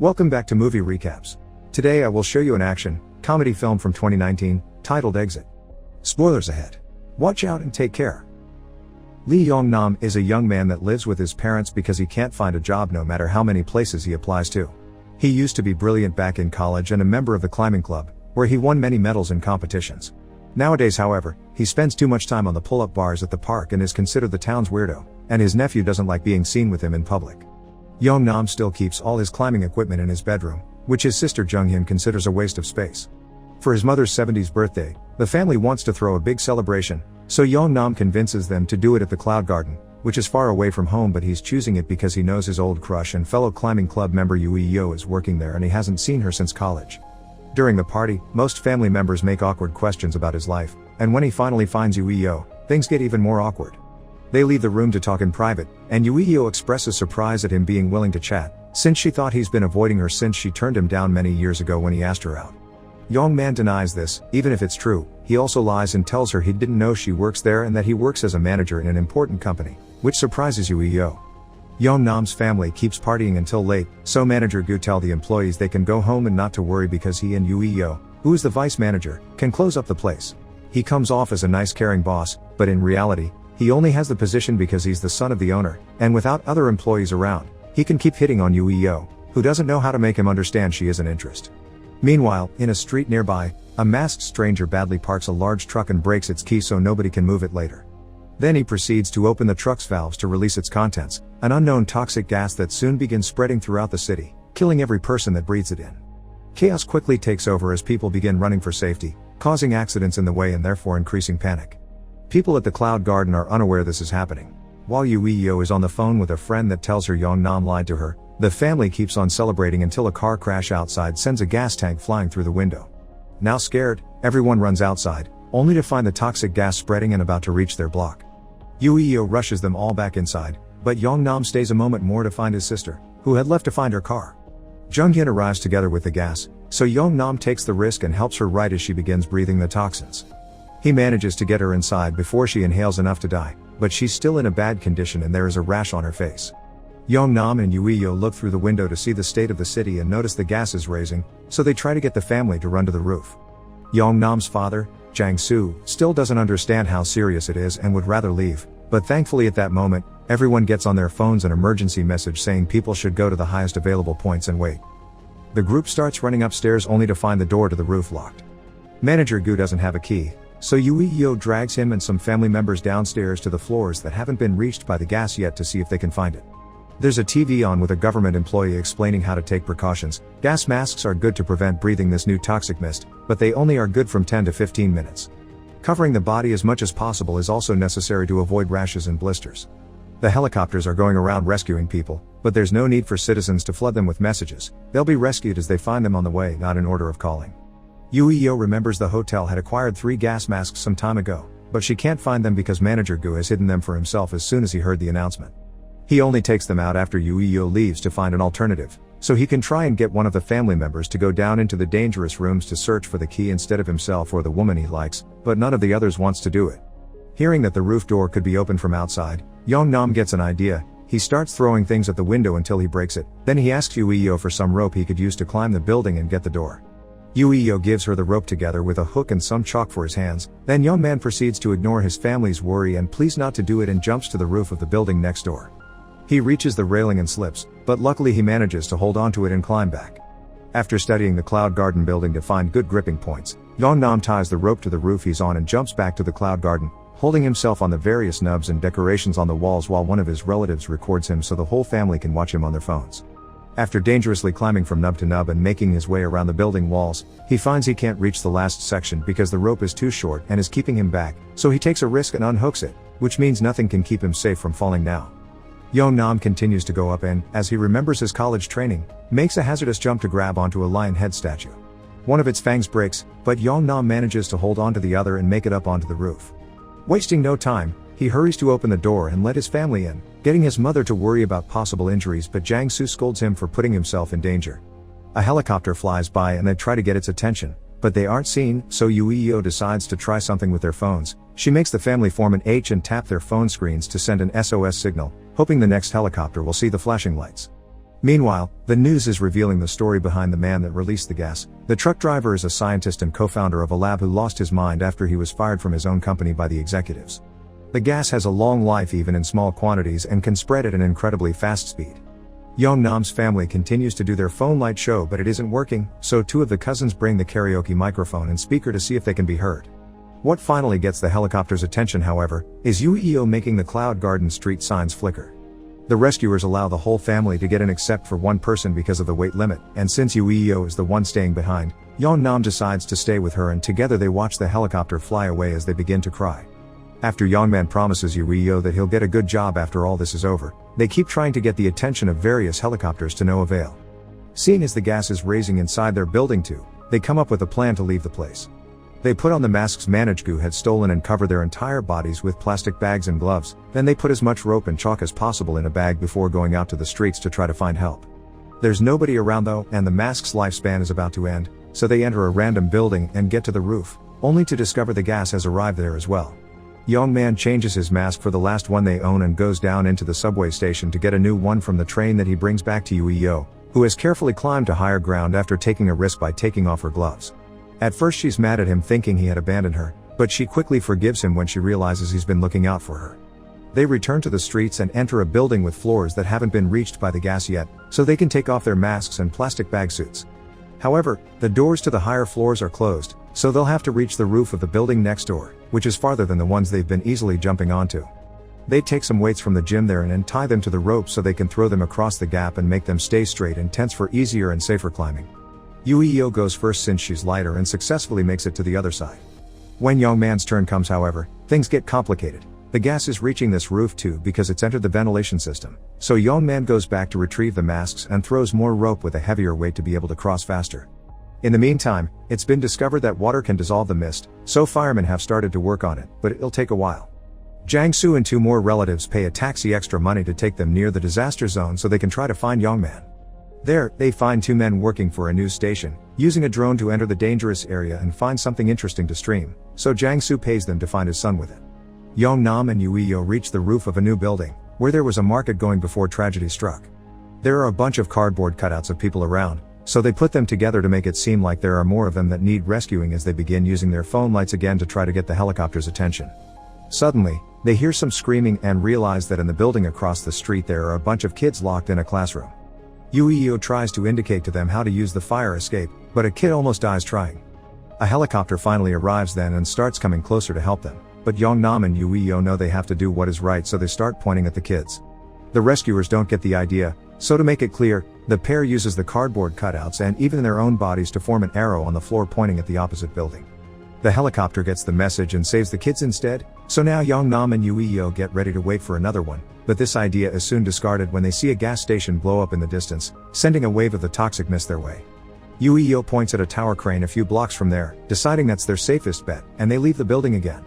Welcome back to Movie Recaps. Today I will show you an action, comedy film from 2019, titled Exit. Spoilers ahead. Watch out and take care. Lee Yong-nam is a young man that lives with his parents because he can't find a job no matter how many places he applies to. He used to be brilliant back in college and a member of the climbing club, where he won many medals in competitions. Nowadays, however, he spends too much time on the pull-up bars at the park and is considered the town's weirdo, and his nephew doesn't like being seen with him in public. Yong-nam still keeps all his climbing equipment in his bedroom, which his sister Jung-hyun considers a waste of space. For his mother's 70th birthday, the family wants to throw a big celebration, so Yong-nam convinces them to do it at the Cloud Garden, which is far away from home, but he's choosing it because he knows his old crush and fellow climbing club member Yoo Yo is working there and he hasn't seen her since college. During the party, most family members make awkward questions about his life, and when he finally finds Yoo Yo, things get even more awkward. They leave the room to talk in private, and Yoo Yo expresses surprise at him being willing to chat, since she thought he's been avoiding her since she turned him down many years ago when he asked her out. Yong-man denies this, even if it's true. He also lies and tells her he didn't know she works there and that he works as a manager in an important company, which surprises Yoo Yo. Yong-nam's family keeps partying until late, so manager Gu tells the employees they can go home and not to worry because he and Yoo Yo, who is the vice manager, can close up the place. He comes off as a nice caring boss, but in reality, he only has the position because he's the son of the owner, and without other employees around, he can keep hitting on Yoo Yo, who doesn't know how to make him understand she is an interest. Meanwhile, in a street nearby, a masked stranger badly parks a large truck and breaks its key so nobody can move it later. Then he proceeds to open the truck's valves to release its contents, an unknown toxic gas that soon begins spreading throughout the city, killing every person that breathes it in. Chaos quickly takes over as people begin running for safety, causing accidents in the way and therefore increasing panic. People at the Cloud Garden are unaware this is happening. While Yoo Yo is on the phone with a friend that tells her Yong-nam lied to her, the family keeps on celebrating until a car crash outside sends a gas tank flying through the window. Now scared, everyone runs outside, only to find the toxic gas spreading and about to reach their block. Yoo Yo rushes them all back inside, but Yong-nam stays a moment more to find his sister, who had left to find her car. Jung-hyun arrives together with the gas, so Yong-nam takes the risk and helps her right as she begins breathing the toxins. He manages to get her inside before she inhales enough to die, but she's still in a bad condition and there is a rash on her face. Yong-nam and Yoo Yo look through the window to see the state of the city and notice the gas is raising, so they try to get the family to run to the roof. Yong-nam's father, Jang-soo, still doesn't understand how serious it is and would rather leave, but thankfully at that moment, everyone gets on their phones an emergency message saying people should go to the highest available points and wait. The group starts running upstairs only to find the door to the roof locked. Manager Gu doesn't have a key, so Yoo Yo drags him and some family members downstairs to the floors that haven't been reached by the gas yet to see if they can find it. There's a TV on with a government employee explaining how to take precautions. Gas masks are good to prevent breathing this new toxic mist, but they only are good from 10 to 15 minutes. Covering the body as much as possible is also necessary to avoid rashes and blisters. The helicopters are going around rescuing people, but there's no need for citizens to flood them with messages. They'll be rescued as they find them on the way, not in order of calling. Yoo Yo remembers the hotel had acquired 3 gas masks some time ago, but she can't find them because manager Gu has hidden them for himself as soon as he heard the announcement. He only takes them out after Yoo Yo leaves to find an alternative, so he can try and get one of the family members to go down into the dangerous rooms to search for the key instead of himself or the woman he likes, but none of the others wants to do it. Hearing that the roof door could be opened from outside, Yong-nam gets an idea. He starts throwing things at the window until he breaks it, then he asks Yoo Yo for some rope he could use to climb the building and get the door. Yoo Yo gives her the rope together with a hook and some chalk for his hands, then young man proceeds to ignore his family's worry and pleas not to do it and jumps to the roof of the building next door. He reaches the railing and slips, but luckily he manages to hold onto it and climb back. After studying the Cloud Garden building to find good gripping points, Yong-nam ties the rope to the roof he's on and jumps back to the Cloud Garden, holding himself on the various nubs and decorations on the walls while one of his relatives records him so the whole family can watch him on their phones. After dangerously climbing from nub to nub and making his way around the building walls, he finds he can't reach the last section because the rope is too short and is keeping him back, so he takes a risk and unhooks it, which means nothing can keep him safe from falling now. Yong-nam continues to go up and, as he remembers his college training, makes a hazardous jump to grab onto a lion head statue. One of its fangs breaks, but Yong-nam manages to hold onto the other and make it up onto the roof. Wasting no time, he hurries to open the door and let his family in, getting his mother to worry about possible injuries, but Jang-soo scolds him for putting himself in danger. A helicopter flies by and they try to get its attention, but they aren't seen, so Yoo Yo decides to try something with their phones. She makes the family form an H and tap their phone screens to send an SOS signal, hoping the next helicopter will see the flashing lights. Meanwhile, the news is revealing the story behind the man that released the gas. The truck driver is a scientist and co-founder of a lab who lost his mind after he was fired from his own company by the executives. The gas has a long life even in small quantities and can spread at an incredibly fast speed. Yeongnam's family continues to do their phone light show, but it isn't working, so two of the cousins bring the karaoke microphone and speaker to see if they can be heard. What finally gets the helicopter's attention, however, is Ueo making the Cloud Garden street signs flicker. The rescuers allow the whole family to get in except for one person because of the weight limit, and since Ueo is the one staying behind, Yeongnam decides to stay with her and together they watch the helicopter fly away as they begin to cry. After Yeongman promises Ueo that he'll get a good job after all this is over, they keep trying to get the attention of various helicopters to no avail. Seeing as the gas is raising inside their building too, they come up with a plan to leave the place. They put on the masks Manajgu had stolen and cover their entire bodies with plastic bags and gloves, then they put as much rope and chalk as possible in a bag before going out to the streets to try to find help. There's nobody around though, and the mask's lifespan is about to end, so they enter a random building and get to the roof, only to discover the gas has arrived there as well. Yeongman changes his mask for the last one they own and goes down into the subway station to get a new one from the train that he brings back to Ueo, who has carefully climbed to higher ground after taking a risk by taking off her gloves. At first she's mad at him thinking he had abandoned her, but she quickly forgives him when she realizes he's been looking out for her. They return to the streets and enter a building with floors that haven't been reached by the gas yet, so they can take off their masks and plastic bag suits. However, the doors to the higher floors are closed, so they'll have to reach the roof of the building next door, which is farther than the ones they've been easily jumping onto. They take some weights from the gym there and tie them to the rope so they can throw them across the gap and make them stay straight and tense for easier and safer climbing. Ueo goes first since she's lighter and successfully makes it to the other side. When Yeongman's turn comes, however, things get complicated. The gas is reaching this roof too because it's entered the ventilation system, so Yeongman goes back to retrieve the masks and throws more rope with a heavier weight to be able to cross faster. In the meantime, it's been discovered that water can dissolve the mist, so firemen have started to work on it, but it'll take a while. Jang-soo and two more relatives pay a taxi extra money to take them near the disaster zone so they can try to find Yeongman. There, they find two men working for a news station, using a drone to enter the dangerous area and find something interesting to stream, so Jang-soo pays them to find his son with it. Yeongnam and Ueo reach the roof of a new building, where there was a market going before tragedy struck. There are a bunch of cardboard cutouts of people around, so they put them together to make it seem like there are more of them that need rescuing as they begin using their phone lights again to try to get the helicopter's attention. Suddenly, they hear some screaming and realize that in the building across the street there are a bunch of kids locked in a classroom. Ueo tries to indicate to them how to use the fire escape, but a kid almost dies trying. A helicopter finally arrives then and starts coming closer to help them, but Yeongnam and Ueo know they have to do what is right, so they start pointing at the kids. The rescuers don't get the idea, so to make it clear, the pair uses the cardboard cutouts and even their own bodies to form an arrow on the floor pointing at the opposite building. The helicopter gets the message and saves the kids instead, so now Yeongnam and Ueo get ready to wait for another one, but this idea is soon discarded when they see a gas station blow up in the distance, sending a wave of the toxic mist their way. Ueo points at a tower crane a few blocks from there, deciding that's their safest bet, and they leave the building again.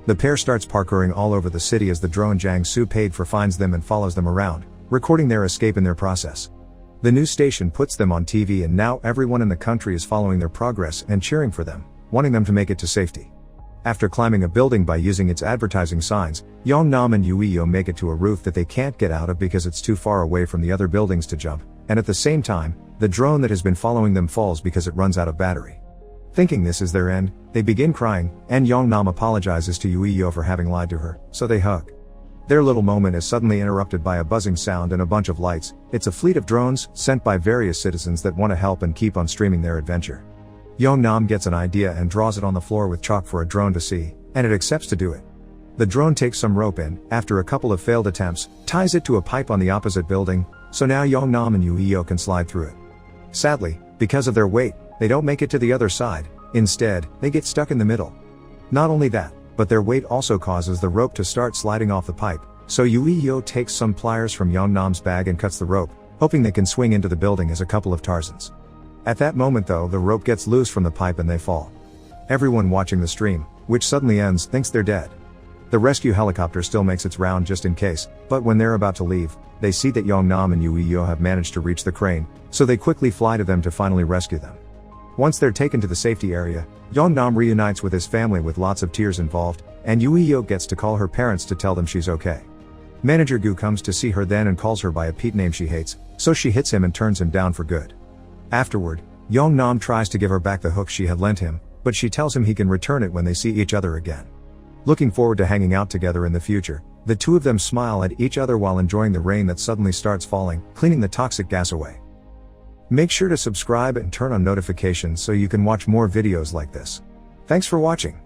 The pair starts parkouring all over the city as the drone Jang-soo paid for finds them and follows them around, recording their escape in their process. The news station puts them on TV and now everyone in the country is following their progress and cheering for them, wanting them to make it to safety. After climbing a building by using its advertising signs, Yeongnam and Ueo make it to a roof that they can't get out of because it's too far away from the other buildings to jump, and at the same time, the drone that has been following them falls because it runs out of battery. Thinking this is their end, they begin crying, and Yeongnam apologizes to Ueo for having lied to her, so they hug. Their little moment is suddenly interrupted by a buzzing sound and a bunch of lights. It's a fleet of drones, sent by various citizens that want to help and keep on streaming their adventure. Yeongnam gets an idea and draws it on the floor with chalk for a drone to see, and it accepts to do it. The drone takes some rope and, after a couple of failed attempts, ties it to a pipe on the opposite building, so now Yeongnam and Ueo can slide through it. Sadly, because of their weight, they don't make it to the other side. Instead, they get stuck in the middle. Not only that, but their weight also causes the rope to start sliding off the pipe, so Ueo takes some pliers from Yeongnam's bag and cuts the rope, hoping they can swing into the building as a couple of Tarzans. At that moment though, the rope gets loose from the pipe and they fall. Everyone watching the stream, which suddenly ends, thinks they're dead. The rescue helicopter still makes its round just in case, but when they're about to leave, they see that Yeongnam and Ueo have managed to reach the crane, so they quickly fly to them to finally rescue them. Once they're taken to the safety area, Yeongnam reunites with his family with lots of tears involved, and Ueo gets to call her parents to tell them she's okay. Manager Gu comes to see her then and calls her by a Pete name she hates, so she hits him and turns him down for good. Afterward, Yong Nam tries to give her back the hook she had lent him, but she tells him he can return it when they see each other again. Looking forward to hanging out together in the future, the two of them smile at each other while enjoying the rain that suddenly starts falling, cleaning the toxic gas away. Make sure to subscribe and turn on notifications so you can watch more videos like this. Thanks for watching.